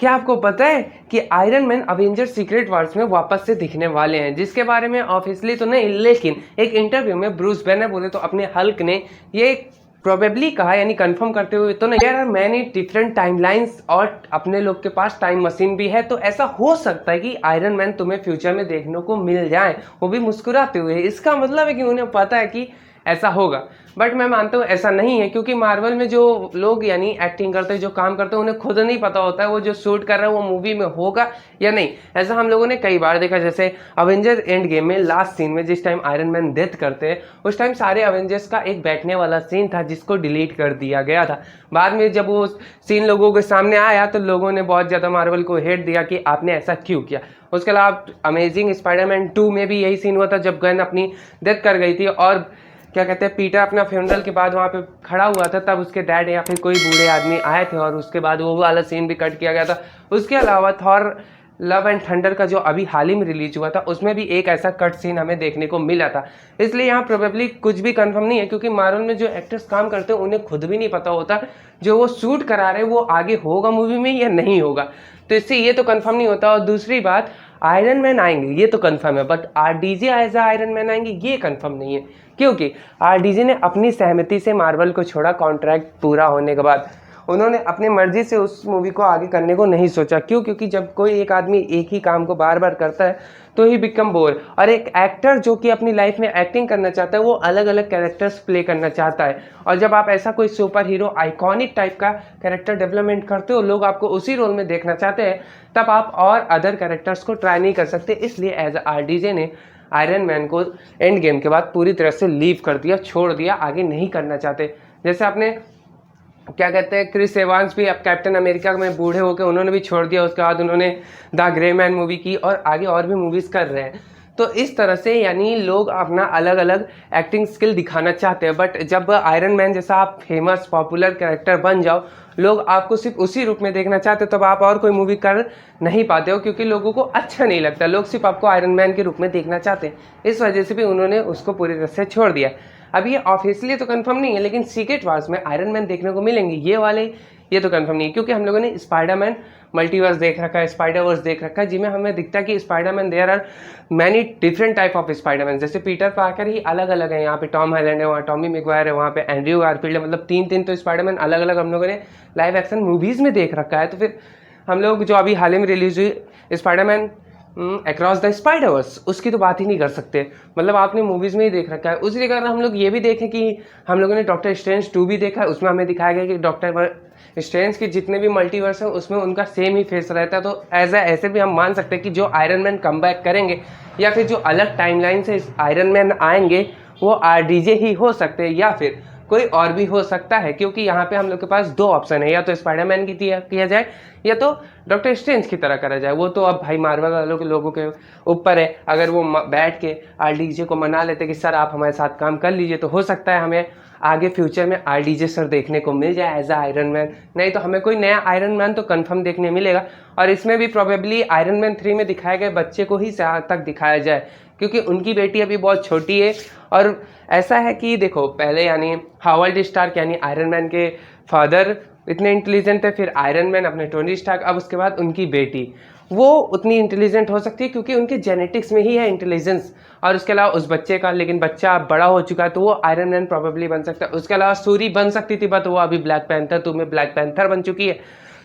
क्या आपको पता है कि Iron man Avenger secret wars में वापस से दिखने वाले हैं, जिसके बारे में ऑफिशियली तो नहीं लेकिन एक इंटरव्यू में ब्रूस बैनर बोले तो अपने हल्क ने ये प्रोबेबली कहा, यानी कंफर्म करते हुए तो नहीं, there are many different timelines और अपने लोग के पास टाइम मशीन भी है, तो ऐसा हो सकता है कि आयरन मैन तुम्हें फ्यूचर में देखने को मिल जाए, वो भी मुस्कुराते हुए। इसका मतलब है कि उन्हें पता है कि ऐसा होगा, बट मैं मानता हूँ ऐसा नहीं है, क्योंकि मार्वल में जो लोग यानी एक्टिंग करते हैं, जो काम करते हैं, उन्हें खुद नहीं पता होता है वो जो शूट कर रहा है वो मूवी में होगा या नहीं। ऐसा हम लोगों ने कई बार देखा, जैसे अवेंजर एंड गेम में लास्ट सीन में जिस टाइम आयरन मैन डेथ करते हैं, उस टाइम सारे अवेंजर्स का एक बैठने वाला सीन था जिसको डिलीट कर दिया गया था। बाद में जब वो सीन लोगों के सामने आया तो लोगों ने बहुत ज़्यादा मार्वल को हेट दिया कि आपने ऐसा क्यों किया। उसके अलावा अमेजिंग स्पाइडरमैन 2 में भी यही सीन हुआ था, जब गन अपनी डेथ कर गई थी और क्या कहते हैं, पीटर अपना फ्यूनरल के बाद वहाँ पे खड़ा हुआ था, तब उसके डैड या फिर कोई बूढ़े आदमी आए थे और उसके बाद वो वाला सीन भी कट किया गया था। उसके अलावा थॉर लव एंड थंडर का जो अभी हाल ही में रिलीज हुआ था, उसमें भी एक ऐसा कट सीन हमें देखने को मिला था। इसलिए यहाँ प्रोबेबली कुछ भी कंफर्म नहीं है, क्योंकि मार्वल में जो एक्टर्स काम करते हैं उन्हें खुद भी नहीं पता होता जो वो शूट करा रहे हैं वो आगे होगा मूवी में या नहीं होगा, तो इससे ये तो कंफर्म नहीं होता। और दूसरी बात, आयरन मैन आएंगे ये तो कंफर्म है, but RDJ as Iron Man आएंगे ये कंफर्म नहीं है, क्योंकि आरडीजे ने अपनी सहमति से मार्वल को छोड़ा। कॉन्ट्रैक्ट पूरा होने के बाद उन्होंने अपनी मर्जी से उस मूवी को आगे करने को नहीं सोचा। क्यों? क्योंकि जब कोई एक आदमी एक ही काम को बार बार करता है तो ही बिकम बोर, और एक एक्टर जो कि अपनी लाइफ में एक्टिंग करना चाहता है वो अलग अलग कैरेक्टर्स प्ले करना चाहता है, और जब आप ऐसा कोई सुपर हीरो आइकॉनिक टाइप का कैरेक्टर डेवलपमेंट करते हो, लोग आपको उसी रोल में देखना चाहते हैं, तब आप और अदर कैरेक्टर्स को ट्राई नहीं कर सकते। इसलिए एज आरडीजे ने आयरन मैन को एंड गेम के बाद पूरी तरह से लीव कर दिया, छोड़ दिया, आगे नहीं करना चाहते। जैसे आपने क्या कहते हैं, क्रिस एवांस भी अब कैप्टन अमेरिका में बूढ़े होकर उन्होंने भी छोड़ दिया, उसके बाद उन्होंने द ग्रे मैन मूवी की और आगे और भी मूवीज़ कर रहे हैं। तो इस तरह से यानी लोग अपना अलग अलग एक्टिंग स्किल दिखाना चाहते हैं, बट जब आयरन मैन जैसा आप फेमस पॉपुलर कैरेक्टर बन जाओ, लोग आपको सिर्फ उसी रूप में देखना चाहते, तब आप और कोई मूवी कर नहीं पाते हो, क्योंकि लोगों को अच्छा नहीं लगता, लोग सिर्फ आपको आयरन मैन के रूप में देखना चाहते हैं। इस वजह से भी उन्होंने उसको पूरी तरह से छोड़ दिया। अब ये ऑफिशियली तो कंफर्म नहीं है, लेकिन सीक्रेट वार्स में आयरन मैन देखने को मिलेंगे ये वाले, ये तो कंफर्म नहीं है, क्योंकि हम लोगों ने स्पाइडरमैन मल्टीवर्स देख रखा है, स्पाइडरवर्स देख रखा है, जिसमें हमें दिखता है कि Spiderman there are many different type of Spiderman. जैसे पीटर पार्कर ही अलग अलग है, यहाँ पे टॉम हॉलैंड है, वहाँ टॉमी मैगवायर है, वहाँ पे एंड्रयू गारफील्ड है, मतलब तीन तो स्पाइडरमैन अलग अलग हम लोगों ने लाइव एक्शन मूवीज़ में देख रखा है। तो फिर हम लोग जो अभी हाल ही में रिलीज हुई स्पाइडरमैन अक्रॉस द स्पाइडरवर्स, उसकी तो बात ही नहीं कर सकते, मतलब आपने मूवीज़ में ही देख रखा है। उसी कारण हम लोग ये भी देखें कि हम लोगों ने डॉक्टर स्ट्रेंज 2 भी देखा है, उसमें हमें दिखाया गया कि डॉक्टर स्ट्रेंज के जितने भी मल्टीवर्स हैं उसमें उनका सेम ही फेस रहता है। तो ऐसे भी हम मान सकते हैं कि जो आयरन मैन कम बैक करेंगे या फिर जो अलग टाइमलाइन से आयरन मैन आएंगे वो आरडीजे ही हो सकते हैं या फिर कोई और भी हो सकता है, क्योंकि यहाँ पे हम लोग के पास दो ऑप्शन है, या तो स्पाइडरमैन की किया जाए या तो डॉक्टर स्ट्रेंज की तरह करा जाए। वो तो अब भाई मार्वल वालों के लोगों के ऊपर है, अगर वो बैठ के आरडीजे को मना लेते कि सर आप हमारे साथ काम कर लीजिए, तो हो सकता है हमें आगे फ्यूचर में आरडीजे सर देखने को मिल जाए एज आयरन मैन, नहीं तो हमें कोई नया आयरन मैन तो कंफर्म देखने मिलेगा। और इसमें भी प्रोबेबली आयरन मैन 3 में दिखाए गए बच्चे को ही तक दिखाया जाए, क्योंकि उनकी बेटी अभी बहुत छोटी है। और ऐसा है कि देखो, पहले यानी हावर्ड स्टार्क यानी आयरन मैन के फादर इतने इंटेलिजेंट है, फिर आयरन मैन अपने टोनी स्टार्क, अब उसके बाद उनकी बेटी, वो उतनी इंटेलिजेंट हो सकती है क्योंकि उनके जेनेटिक्स में ही है इंटेलिजेंस। और उसके अलावा उस बच्चे का, लेकिन बच्चा बड़ा हो चुका है तो वो आयरन मैन प्रोबेबली बन सकता है। उसके अलावा सूरी बन सकती थी, बट वो अभी ब्लैक पैंथर 2 में ब्लैक पैंथर बन चुकी है।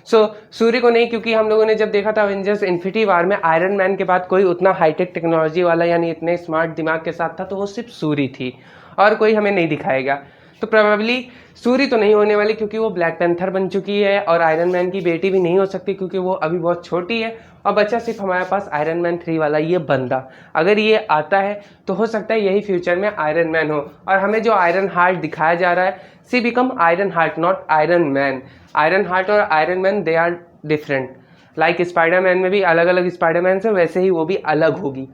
सूर्य को नहीं, क्योंकि हम लोगों ने जब देखा था अवेंजर्स इन्फिनिटी वार में, आयरन मैन के बाद कोई उतना हाईटेक टेक्नोलॉजी वाला यानी इतने स्मार्ट दिमाग के साथ था तो वो सिर्फ सूर्य थी और कोई हमें नहीं दिखाएगा। तो प्रोबेबली सूर्य तो नहीं होने वाली क्योंकि वो ब्लैक पैंथर बन चुकी है, और आयरन मैन की बेटी भी नहीं हो सकती क्योंकि वो अभी बहुत छोटी है, और बच्चा सिर्फ हमारे पास आयरन मैन 3 वाला ये बंदा, अगर ये आता है तो हो सकता है यही फ्यूचर में आयरन मैन हो। और हमें जो आयरन हार्ट दिखाया जा रहा है, she become Iron Heart, not Iron Man. Iron Heart और Iron Man they are different, like Spiderman में भी अलग अलग स्पाइडरमैन है, वैसे ही वो भी अलग होगी।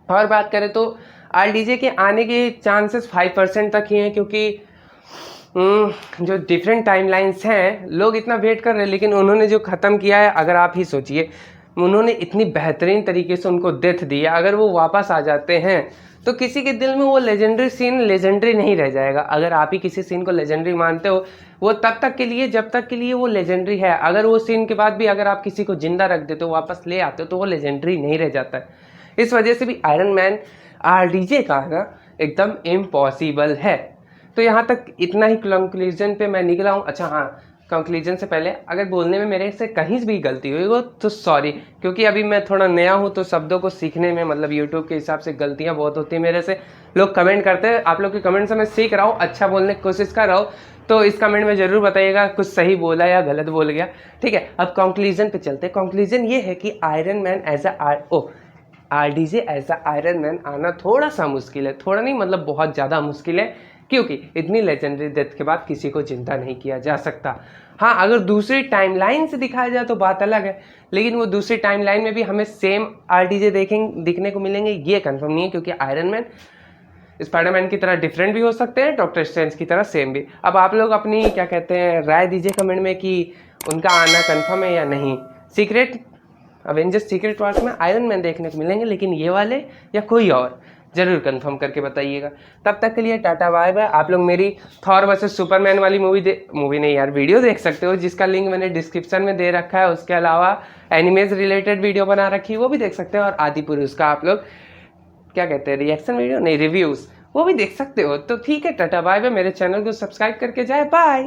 और बात करें तो आरडीजे के आने के चांसेस 5% तक ही हैं, क्योंकि जो डिफरेंट टाइमलाइंस हैं लोग इतना वेट कर रहे हैं, लेकिन उन्होंने जो ख़त्म किया है, अगर आप ही सोचिए उन्होंने इतनी बेहतरीन तरीके से उनको डेथ दी है, अगर वो वापस आ जाते हैं तो किसी के दिल में वो लेजेंडरी सीन लेजेंडरी नहीं रह जाएगा। अगर आप ही किसी सीन को लेजेंडरी मानते हो, वो तब तक के लिए जब तक के लिए वो लेजेंडरी है। अगर वो सीन के बाद भी अगर आप किसी को जिंदा रख देते हो, वापस ले आते हो, तो वो लेजेंडरी नहीं रह जाता है। इस वजह से भी आयरन मैन आरडीजे का ना एकदम इम्पॉसिबल है। तो यहाँ तक इतना ही कंक्लूजन पे मैं निकला हूँ। अच्छा हाँ, कंक्लूजन से पहले अगर बोलने में मेरे से कहीं भी गलती हुई हो तो सॉरी, क्योंकि अभी मैं थोड़ा नया हूँ तो शब्दों को सीखने में मतलब यूट्यूब के हिसाब से गलतियाँ बहुत होती हैं मेरे से। लोग कमेंट करते हैं, आप लोग के कमेंट से मैं सीख रहा हूँ, अच्छा बोलने की कोशिश कर रहा हूँ। तो इस कमेंट में ज़रूर बताइएगा कुछ सही बोला या गलत बोल गया, ठीक है। अब कंक्लूजन पे चलते हैं। कंक्लूजन ये है कि Iron Man as RDJ as a Iron Man आना थोड़ा सा मुश्किल है, थोड़ा नहीं मतलब बहुत ज़्यादा मुश्किल है, क्योंकि इतनी लेजेंडरी डेथ के बाद किसी को जिंदा नहीं किया जा सकता। हाँ, अगर दूसरी टाइमलाइन से दिखाया जाए तो बात अलग है, लेकिन वो दूसरी टाइमलाइन में भी हमें सेम आरडीजे दिखने को मिलेंगे ये कंफर्म नहीं है, क्योंकि आयरन मैन स्पाइडरमैन की तरह डिफरेंट भी हो सकते हैं, डॉक्टर स्ट्रेंज की तरह सेम भी। अब आप लोग अपनी क्या कहते हैं राय दीजिए कमेंट में कि उनका आना कंफर्म है या नहीं। अवेंजर्स सीक्रेट वार्स में आयरन मैन देखने को मिलेंगे, लेकिन ये वाले या कोई और, जरूर कंफर्म करके बताइएगा। तब तक के लिए टाटा बाय बाय। आप लोग मेरी थॉर वर्सेस सुपरमैन वाली मूवी नहीं यार, वीडियो देख सकते हो, जिसका लिंक मैंने डिस्क्रिप्शन में दे रखा है। उसके अलावा एनिमेज रिलेटेड वीडियो बना रखी है, वो भी देख सकते हो। और आदि पुरुष का आप लोग क्या कहते हैं रिएक्शन वीडियो नहीं, रिव्यूज़, वो भी देख सकते हो। तो ठीक है, टाटा बाय बाय। मेरे चैनल को सब्सक्राइब करके जाए, बाय।